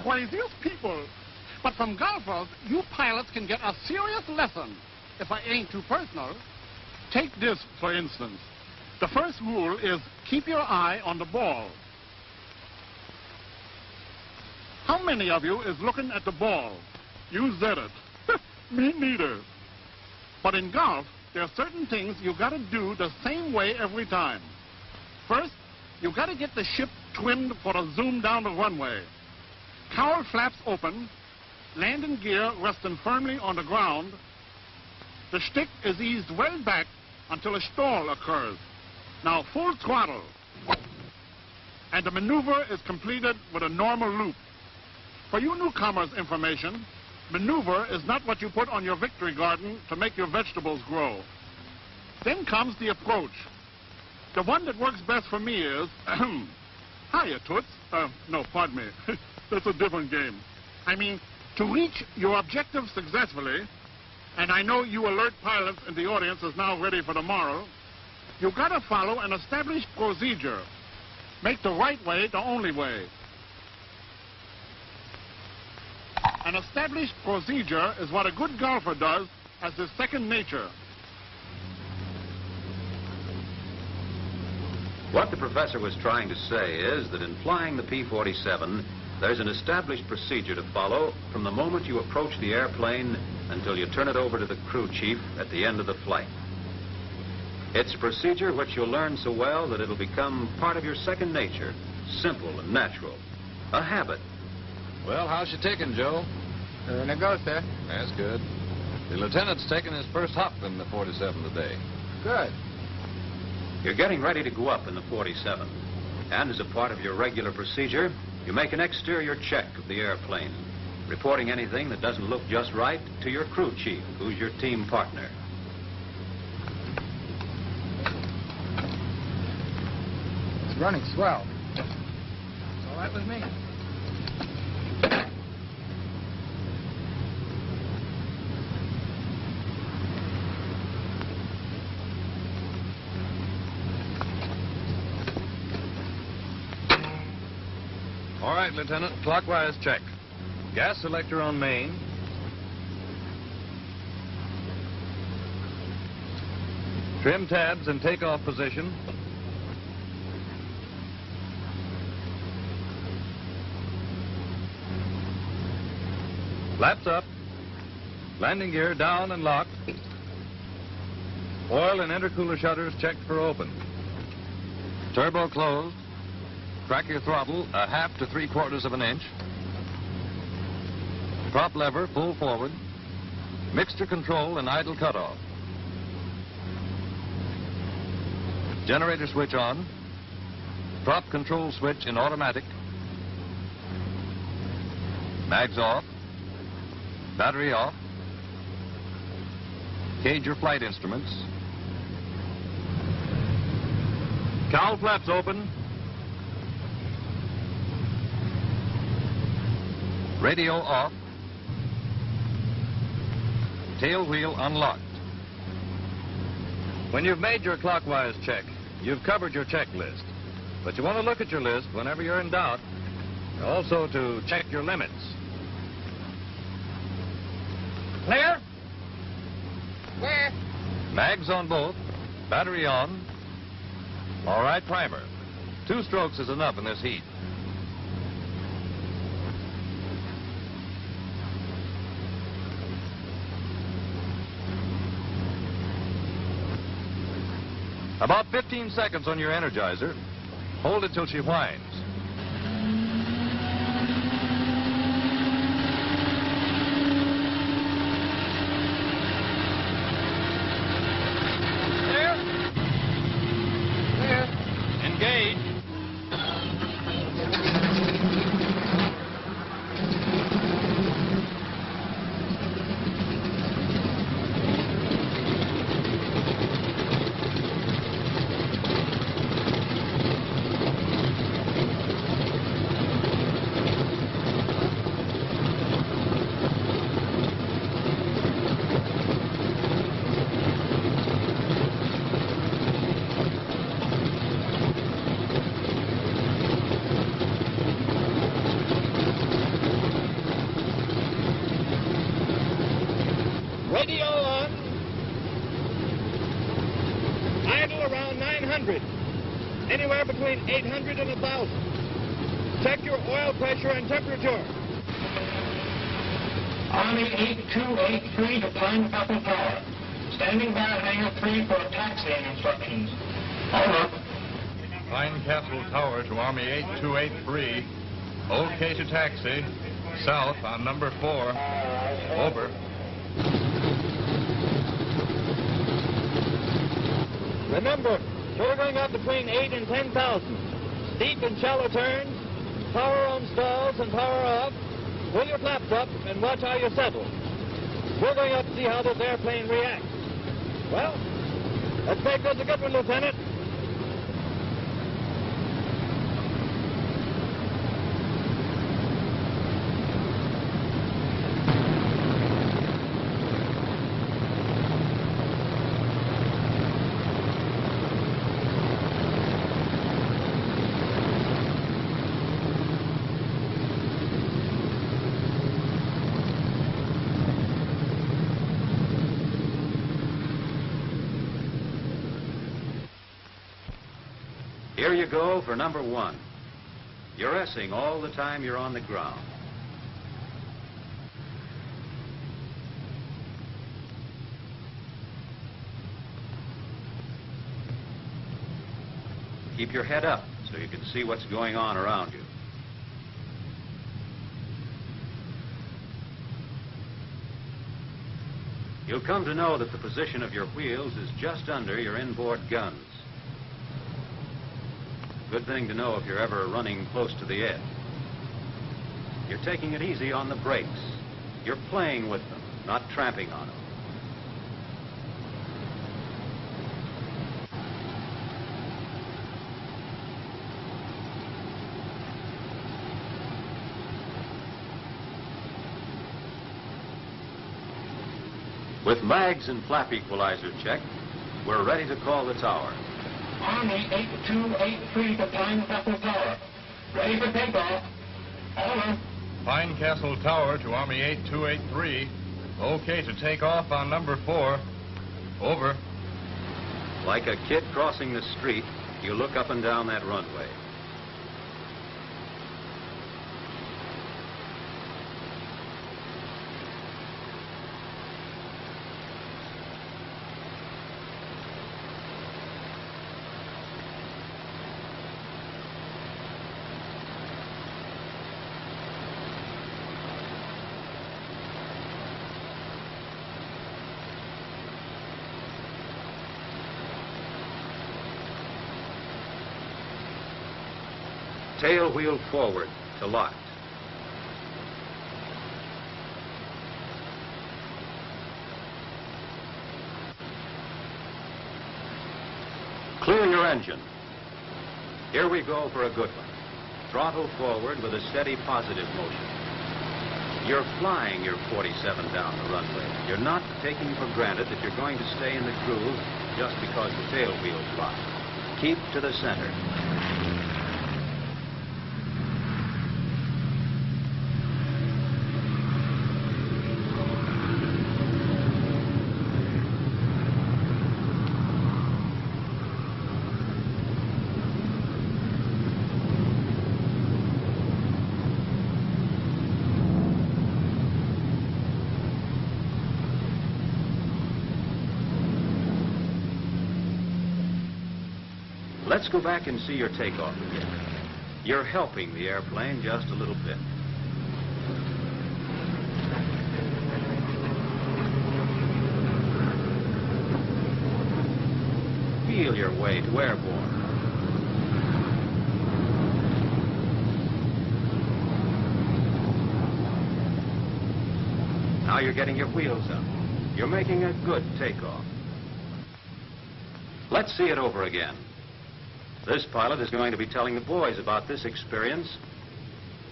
craziest people. But from golfers, you pilots can get a serious lesson. If I ain't too personal, take this, for instance. The first rule is keep your eye on the ball. How many of you is looking at the ball? You said it. Me neither. But in golf, there are certain things you gotta do the same way every time. First, you gotta get the ship trimmed for a zoom down the runway. Cowl flaps open, landing gear resting firmly on the ground. The stick is eased well back until a stall occurs. Now full throttle. And the maneuver is completed with a normal loop. For you newcomers' information, maneuver is not what you put on your victory garden to make your vegetables grow. Then comes the approach. The one that works best for me is, hiya, Toots. No, pardon me. That's a different game. I mean, to reach your objective successfully, and I know you alert pilots in the audience is now ready for tomorrow, you gotta follow an established procedure. Make the right way the only way. An established procedure is what a good golfer does as his second nature. What the professor was trying to say is that in flying the P-47, there's an established procedure to follow from the moment you approach the airplane until you turn it over to the crew chief at the end of the flight. It's a procedure which you'll learn so well that it'll become part of your second nature, simple and natural, a habit. Well, how's your ticking, Joe? There it goes, sir. That's good. The lieutenant's taking his first hop in the 47 today. Good. You're getting ready to go up in the 47. And as a part of your regular procedure, you make an exterior check of the airplane, reporting anything that doesn't look just right to your crew chief, who's your team partner. It's running swell. It's all right with me. All right, Lieutenant, clockwise check. Gas selector on main. Trim tabs in takeoff position. Flaps up. Landing gear down and locked. Oil and intercooler shutters checked for open. Turbo closed. Crack your throttle 1/2 to 3/4 of an inch. Prop lever full forward. Mixture control and idle cutoff. Generator switch on. Prop control switch in automatic. Mags off. Battery off. Cage your flight instruments. Cowl flaps open. Radio off. Tail wheel unlocked. When you've made your clockwise check, you've covered your checklist. But you want to look at your list whenever you're in doubt, and also to check your limits. Clear? Clear. Mags on both. Battery on. All right, primer. 2 strokes is enough in this heat. About 15 seconds on your energizer. Hold it till she whines. Clear? Clear. Engage. 800. Anywhere between 800 and 1,000. Check your oil pressure and temperature. Army 8283 to Pine Apple Tower. Standing by at Hangar 3 for taxiing instructions. Over. Pine Castle Tower to Army 8283. Okay to taxi. South on number 4. Over. Remember, you're going up between 8 and 10,000. Steep and shallow turns, power on stalls and power off. Pull your flaps up and watch how you settle. We're going up to see how this airplane reacts. Well, let's make this a good one, Lieutenant. Here you go for number 1. You're S-ing all the time you're on the ground. Keep your head up so you can see what's going on around you. You'll come to know that the position of your wheels is just under your inboard guns. Good thing to know if you're ever running close to the edge. You're taking it easy on the brakes. You're playing with them, not tramping on them. With mags and flap equalizer checked, we're ready to call the tower. Army 8283 to Pine Castle Tower. Ready for takeoff. Over. Pine Castle Tower to Army 8283. Okay to take off on number 4. Over. Like a kid crossing the street, you look up and down that runway. Tail wheel forward to locked. Clear your engine. Here we go for a good one. Throttle forward with a steady positive motion. You're flying your 47 down the runway. You're not taking for granted that you're going to stay in the groove just because the tail wheel's locked. Keep to the center. Let's go back and see your takeoff again. You're helping the airplane just a little bit. Feel your way to airborne. Now you're getting your wheels up. You're making a good takeoff. Let's see it over again. This pilot is going to be telling the boys about this experience.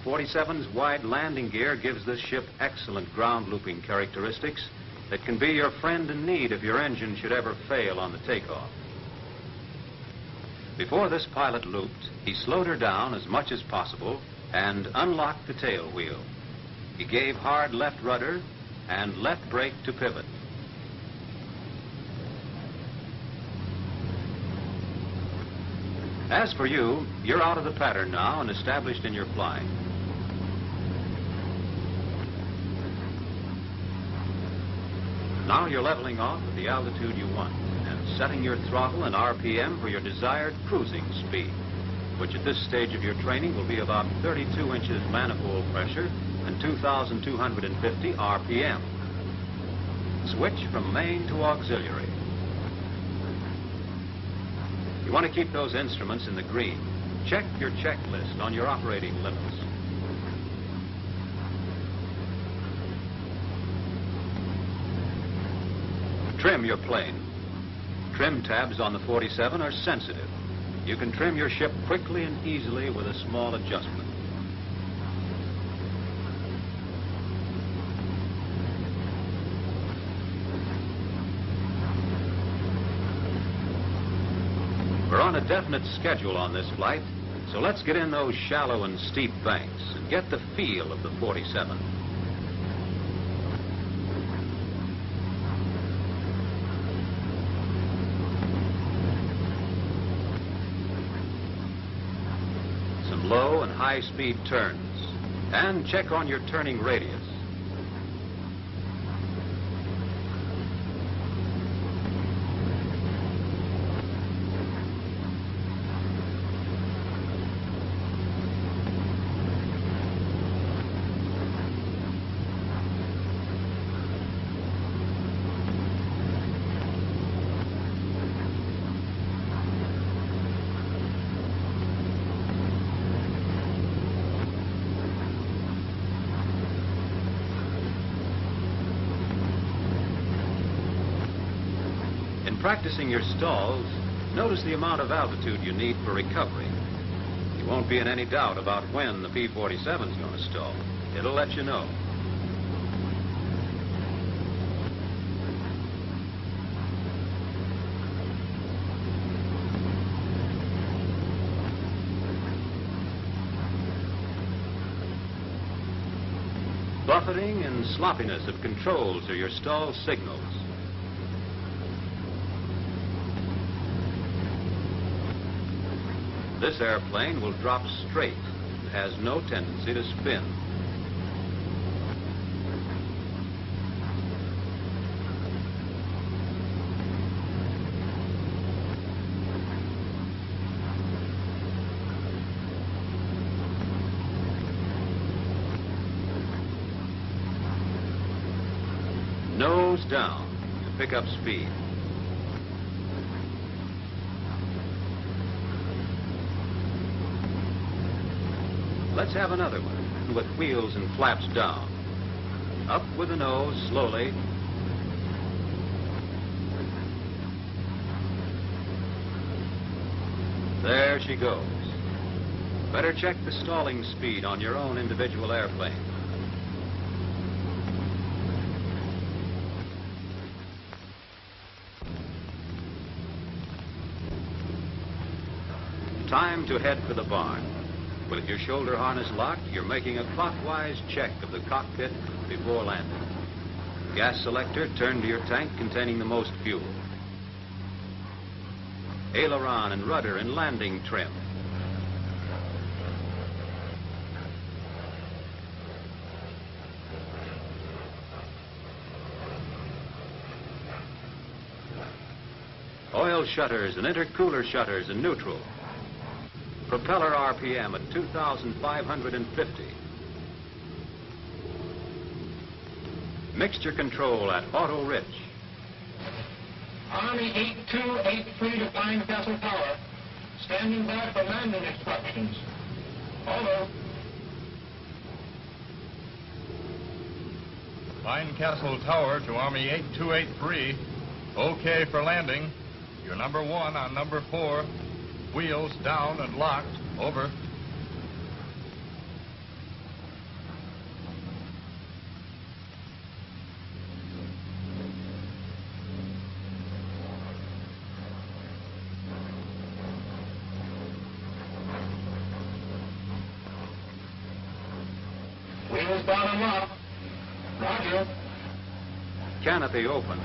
47's wide landing gear gives this ship excellent ground looping characteristics that can be your friend in need if your engine should ever fail on the takeoff. Before this pilot looped, he slowed her down as much as possible and unlocked the tail wheel. He gave hard left rudder and left brake to pivot. As for you, you're out of the pattern now and established in your flying. Now you're leveling off at the altitude you want and setting your throttle and RPM for your desired cruising speed, which at this stage of your training will be about 32 inches manifold pressure and 2,250 RPM. Switch from main to auxiliary. You want to keep those instruments in the green. Check your checklist on your operating limits. Trim your plane. Trim tabs on the 47 are sensitive. You can trim your ship quickly and easily with a small adjustment. We're on a definite schedule on this flight, so let's get in those shallow and steep banks and get the feel of the 47. Some low and high-speed turns, and check on your turning radius. Practicing your stalls, notice the amount of altitude you need for recovery. You won't be in any doubt about when the P-47 is going to stall. It'll let you know. Buffeting and sloppiness of controls are your stall signals. This airplane will drop straight and has no tendency to spin. Nose down to pick up speed. Let's have another one with wheels and flaps down. Up with the nose slowly. There she goes. Better check the stalling speed on your own individual airplane. Time to head for the barn. With your shoulder harness locked, you're making a clockwise check of the cockpit before landing. Gas selector turned to your tank containing the most fuel. Aileron and rudder and landing trim. Oil shutters and intercooler shutters in neutral. Propeller RPM at 2,550. Mixture control at auto rich. Army 8283 to Pine Castle Tower. Standing by for landing instructions. Over. Pine Castle Tower to Army 8283. Okay for landing. You're number 1 on number 4. Wheels down and locked. Over. Wheels down and locked. Roger. Canopy open.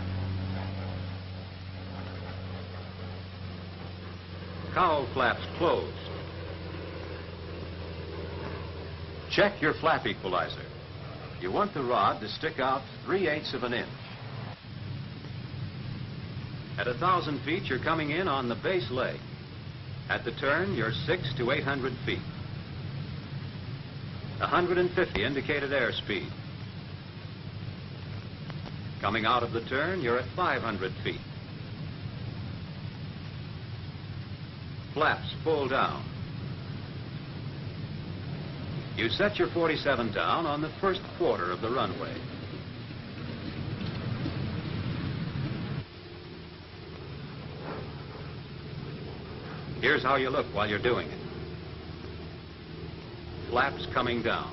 Cowl flaps closed. Check your flap equalizer. You want the rod to stick out 3/8 of an inch. At 1,000 feet, you're coming in on the base leg. At the turn, you're 600 to 800 feet. 150 indicated airspeed. Coming out of the turn, you're at 500 feet. Flaps full down. You set your 47 down on the first quarter of the runway. Here's how you look while you're doing it. Flaps coming down.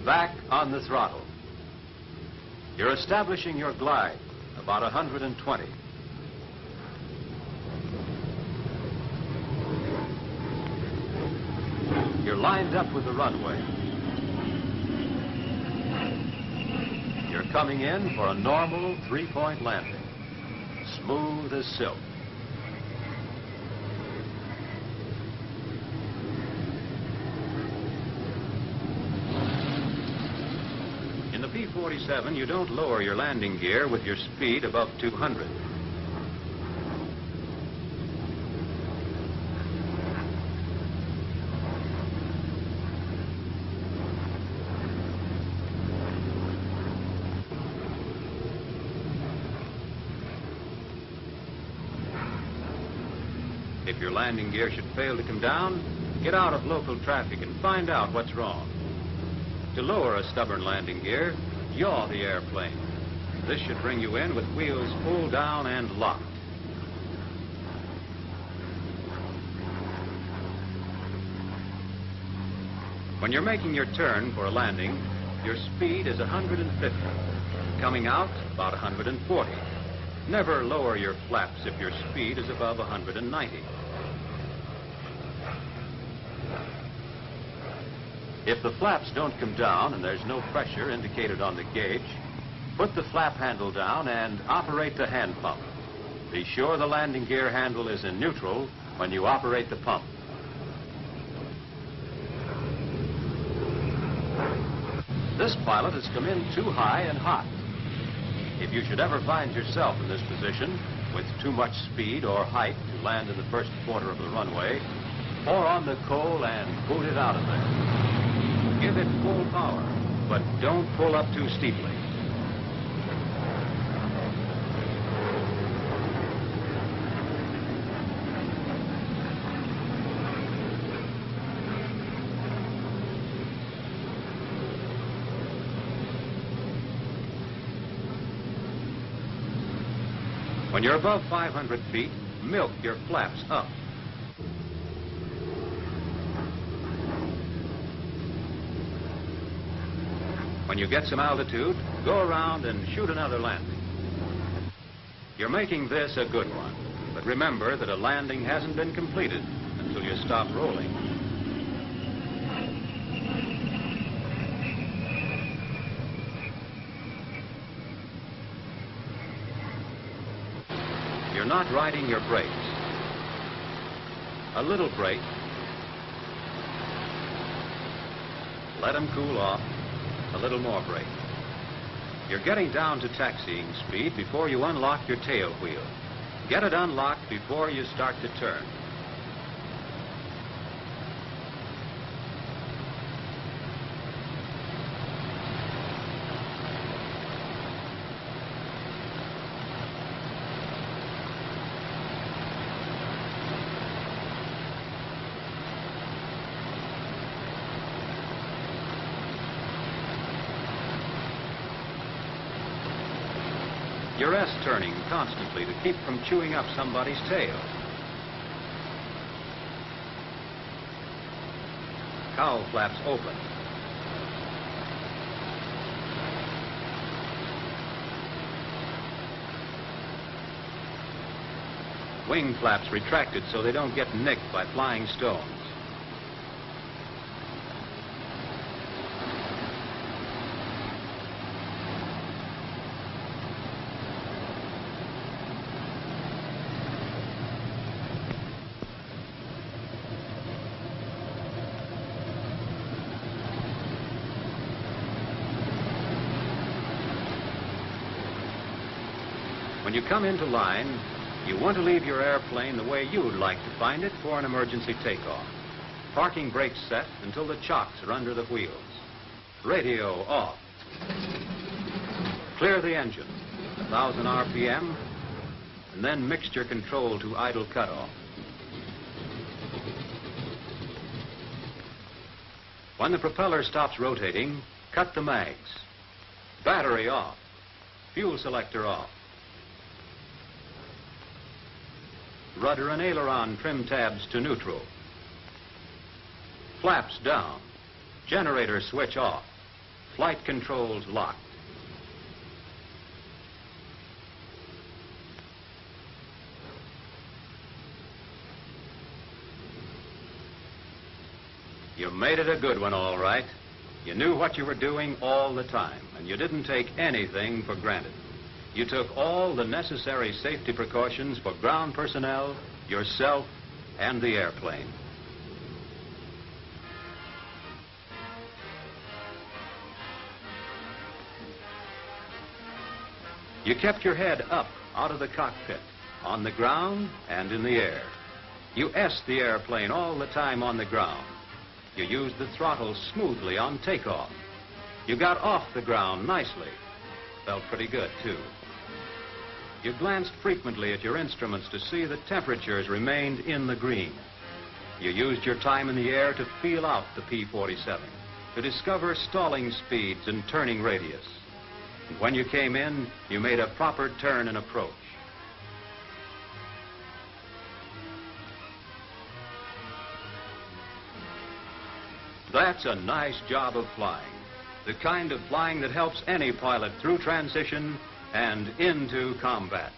Back on the throttle. You're establishing your glide, about 120. You're lined up with the runway. You're coming in for a normal 3-point landing. Smooth as silk. In the P-47, you don't lower your landing gear with your speed above 200. If your landing gear should fail to come down, get out of local traffic and find out what's wrong. To lower a stubborn landing gear, yaw the airplane. This should bring you in with wheels pulled down and locked. When you're making your turn for a landing, your speed is 150. Coming out, about 140. Never lower your flaps if your speed is above 190. If the flaps don't come down and there's no pressure indicated on the gauge, put the flap handle down and operate the hand pump. Be sure the landing gear handle is in neutral when you operate the pump. This pilot has come in too high and hot. If you should ever find yourself in this position with too much speed or height to land in the first quarter of the runway, pour on the coal and boot it out of there. Give it full power, but don't pull up too steeply. When you're above 500 feet, milk your flaps up. When you get some altitude, go around and shoot another landing. You're making this a good one, but remember that a landing hasn't been completed until you stop rolling. You're not riding your brakes. A little brake. Let them cool off. A little more brake. You're getting down to taxiing speed before you unlock your tail wheel. Get it unlocked before you start to turn. You're S-turning constantly to keep from chewing up somebody's tail. Cowl flaps open. Wing flaps retracted so they don't get nicked by flying stones. When you come into line, you want to leave your airplane the way you'd like to find it for an emergency takeoff. Parking brakes set until the chocks are under the wheels. Radio off. Clear the engine, 1,000 RPM, and then mixture control to idle cutoff. When the propeller stops rotating, cut the mags. Battery off. Fuel selector off. Rudder and aileron trim tabs to neutral. Flaps down. Generator switch off. Flight controls locked. You made it a good one, all right. You knew what you were doing all the time, and you didn't take anything for granted. You took all the necessary safety precautions for ground personnel, yourself, and the airplane. You kept your head up out of the cockpit, on the ground and in the air. You S-ed the airplane all the time on the ground. You used the throttle smoothly on takeoff. You got off the ground nicely. Felt pretty good, too. You glanced frequently at your instruments to see that temperatures remained in the green. You used your time in the air to feel out the P-47, to discover stalling speeds and turning radius. And when you came in, you made a proper turn and approach. That's a nice job of flying. The kind of flying that helps any pilot through transition and into combat.